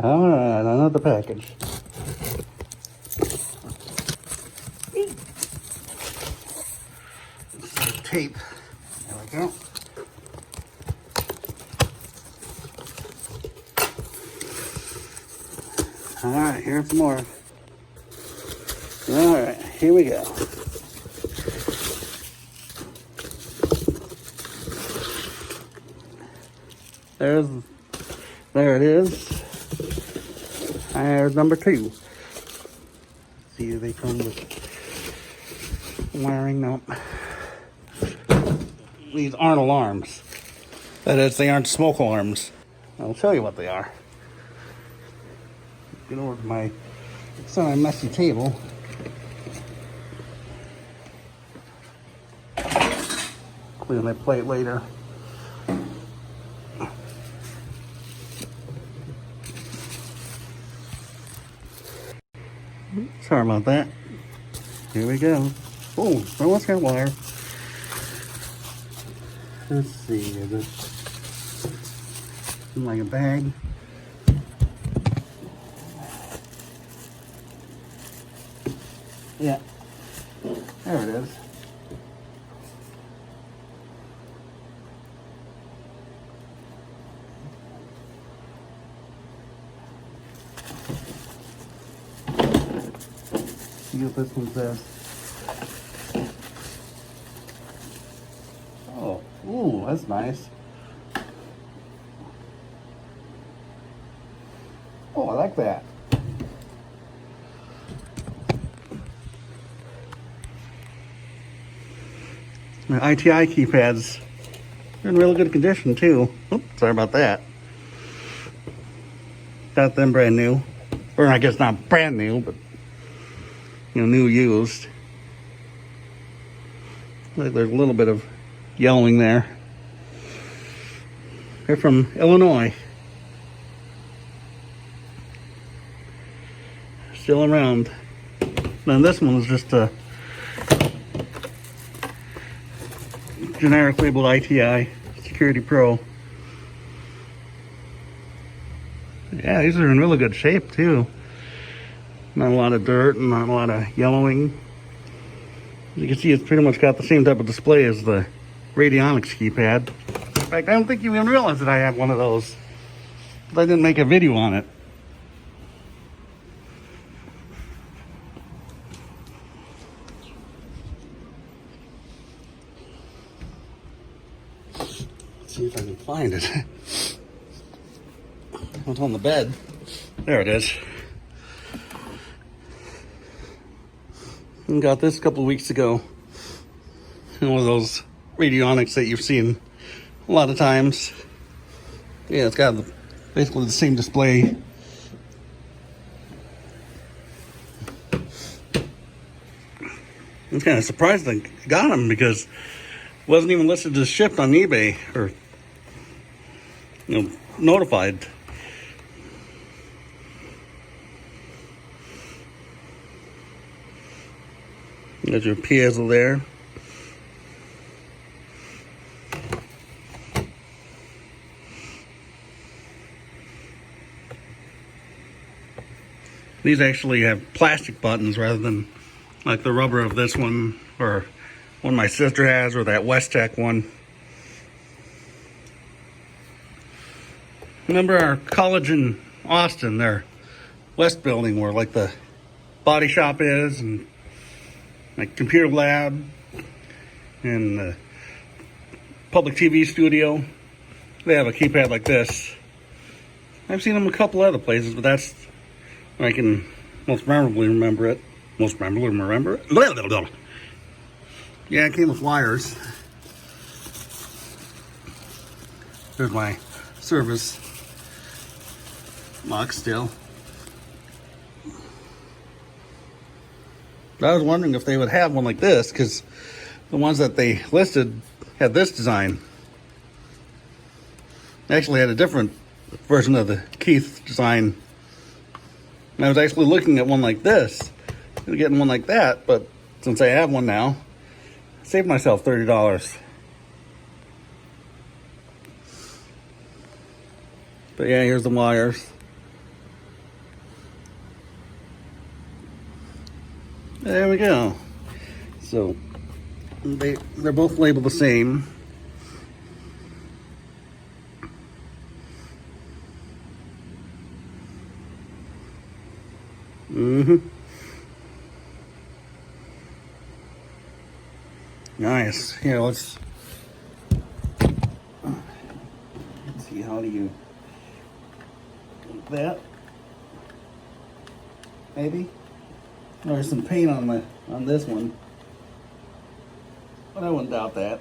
All right, another package. Tape. There we go. All right, here's some more. All right, here we go. There it is. There's number 2. See, they come with wiring. Nope. These aren't alarms. That is, they aren't smoke alarms. I'll show you what they are. Get over to my, it's on a messy table. Clean that plate later. Sorry about that. Here we go. Oh, so what's that wire? Let's see, is it like a bag? Yeah, there it is. See what this one says. Oh, ooh, that's nice. Oh, I like that. My ITI keypads, they're in really good condition too. Oops, sorry about that. Got them brand new. Or I guess not brand new, but you know, new used. Like there's a little bit of yellowing there. They're from Illinois. Still around. Now this one is just a generic labeled ITI Security Pro. Yeah, these are in really good shape too. Not a lot of dirt and not a lot of yellowing. As you can see, it's pretty much got the same type of display as the Radionics keypad. In fact, I don't think you even realize that I have one of those. But I didn't make a video on it. Let's see if I can find it. It's on the bed. There it is. I got this a couple of weeks ago. One of those Radionics that you've seen a lot of times. Yeah, it's got basically the same display. I'm kind of surprised I got them because it wasn't even listed as shipped on eBay or, you know, notified. There's your piezo there. These actually have plastic buttons rather than like the rubber of this one or one my sister has or that West-Tech one. Remember our college in Austin, their West building where like the body shop is and like computer lab and the public TV studio. They have a keypad like this. I've seen them a couple other places, but that's where I can most memorably remember it. Most memorably remember it? Blah, blah, blah. Yeah, it came with wires. There's my service box still. I was wondering if they would have one like this, because the ones that they listed had this design. They actually had a different version of the Keyth design. And I was actually looking at one like this, getting one like that, but since I have one now, I saved myself $30. But yeah, here's the wires. There we go. So they're both labeled the same. Nice. Here, let's see, how do you like that? Maybe. There's some paint on this one, but I wouldn't doubt that.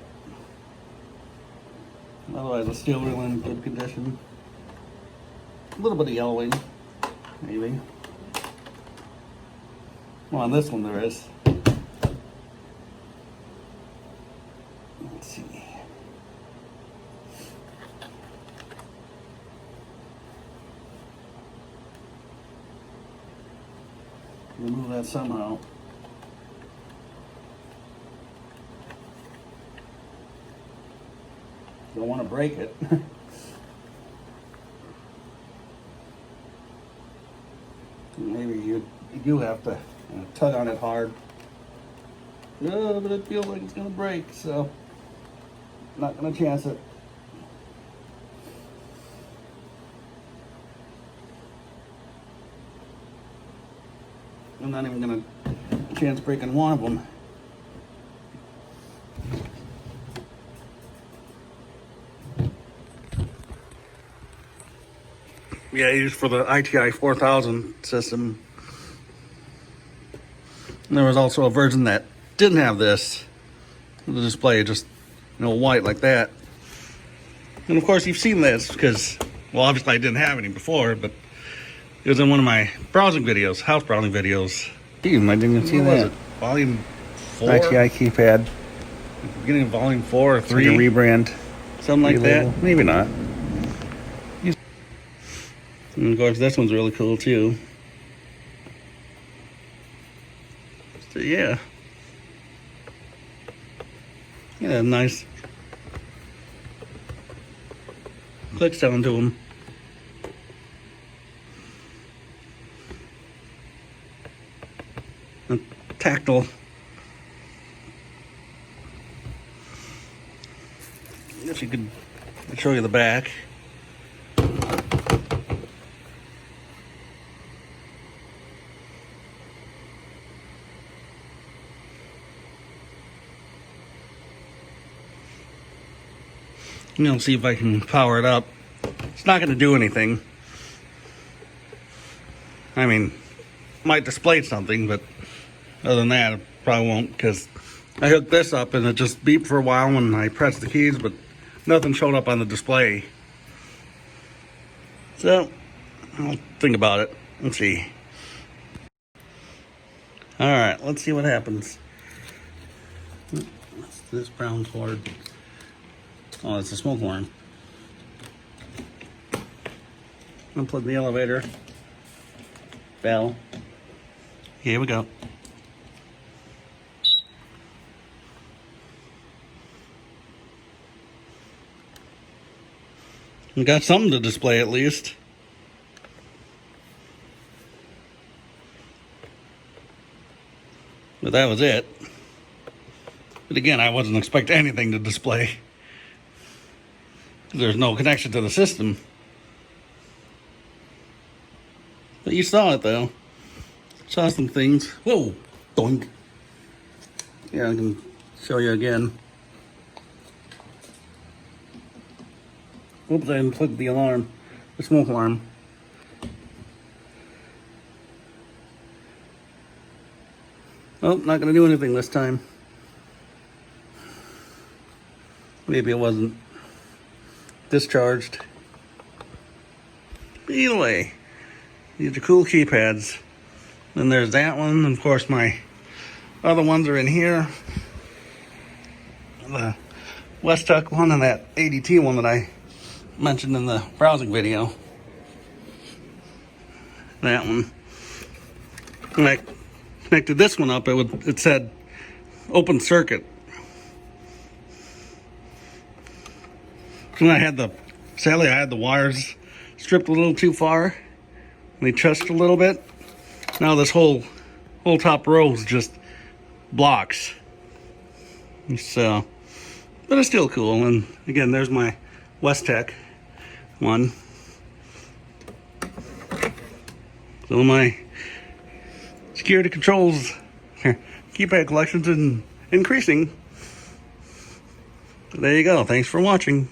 Otherwise, it's still really in good condition. A little bit of yellowing, maybe. Well, on this one there is. Let's see. Remove that somehow. Don't want to break it. Maybe you do have to tug on it hard. Oh, but it feels like it's going to break, so not going to chance it. I'm not even going to chance breaking one of them. Yeah, used for the ITI 4000 system. And there was also a version that didn't have this. The display just, white like that. And of course you've seen this because, well, obviously I didn't have any before, but it was in one of my browsing videos, house browsing videos. Damn, I didn't even see that. Volume 4? ITI keypad. Beginning of volume 4 or 3. Like a rebrand. Something like that. Maybe not. And of course this one's really cool too. So yeah. Yeah, nice click sound to them. And tactile. If you could show you the back. See if I can power it up. It's not going to do anything. I mean, might display something, but other than that, it probably won't, because I hooked this up and it just beeped for a while when I pressed the keys, but nothing showed up on the display. So, I'll think about it. Let's see. Alright, let's see what happens. What's this brown cord? Oh, it's a smoke alarm. Unplug the elevator. Bell. Here we go. We got something to display at least. But that was it. But again, I wasn't expecting anything to display. There's no connection to the system. But you saw it though. Saw some things. Whoa! Doink. Yeah, I can show you again. Oops, I unplugged the alarm. The smoke alarm. Oh, not gonna do anything this time. Maybe it wasn't discharged. Either way, these are cool keypads. Then there's that one, and of course my other ones are in here. The Westuck one and that ADT one that I mentioned in the browsing video. That one. When I connected this one up, it said open circuit. And sadly I had the wires stripped a little too far. And they touched a little bit. Now this whole whole top row is just blocks. So, but it's still cool. And again, there's my Westech one. So my security controls, keypad collection's increasing. So there you go. Thanks for watching.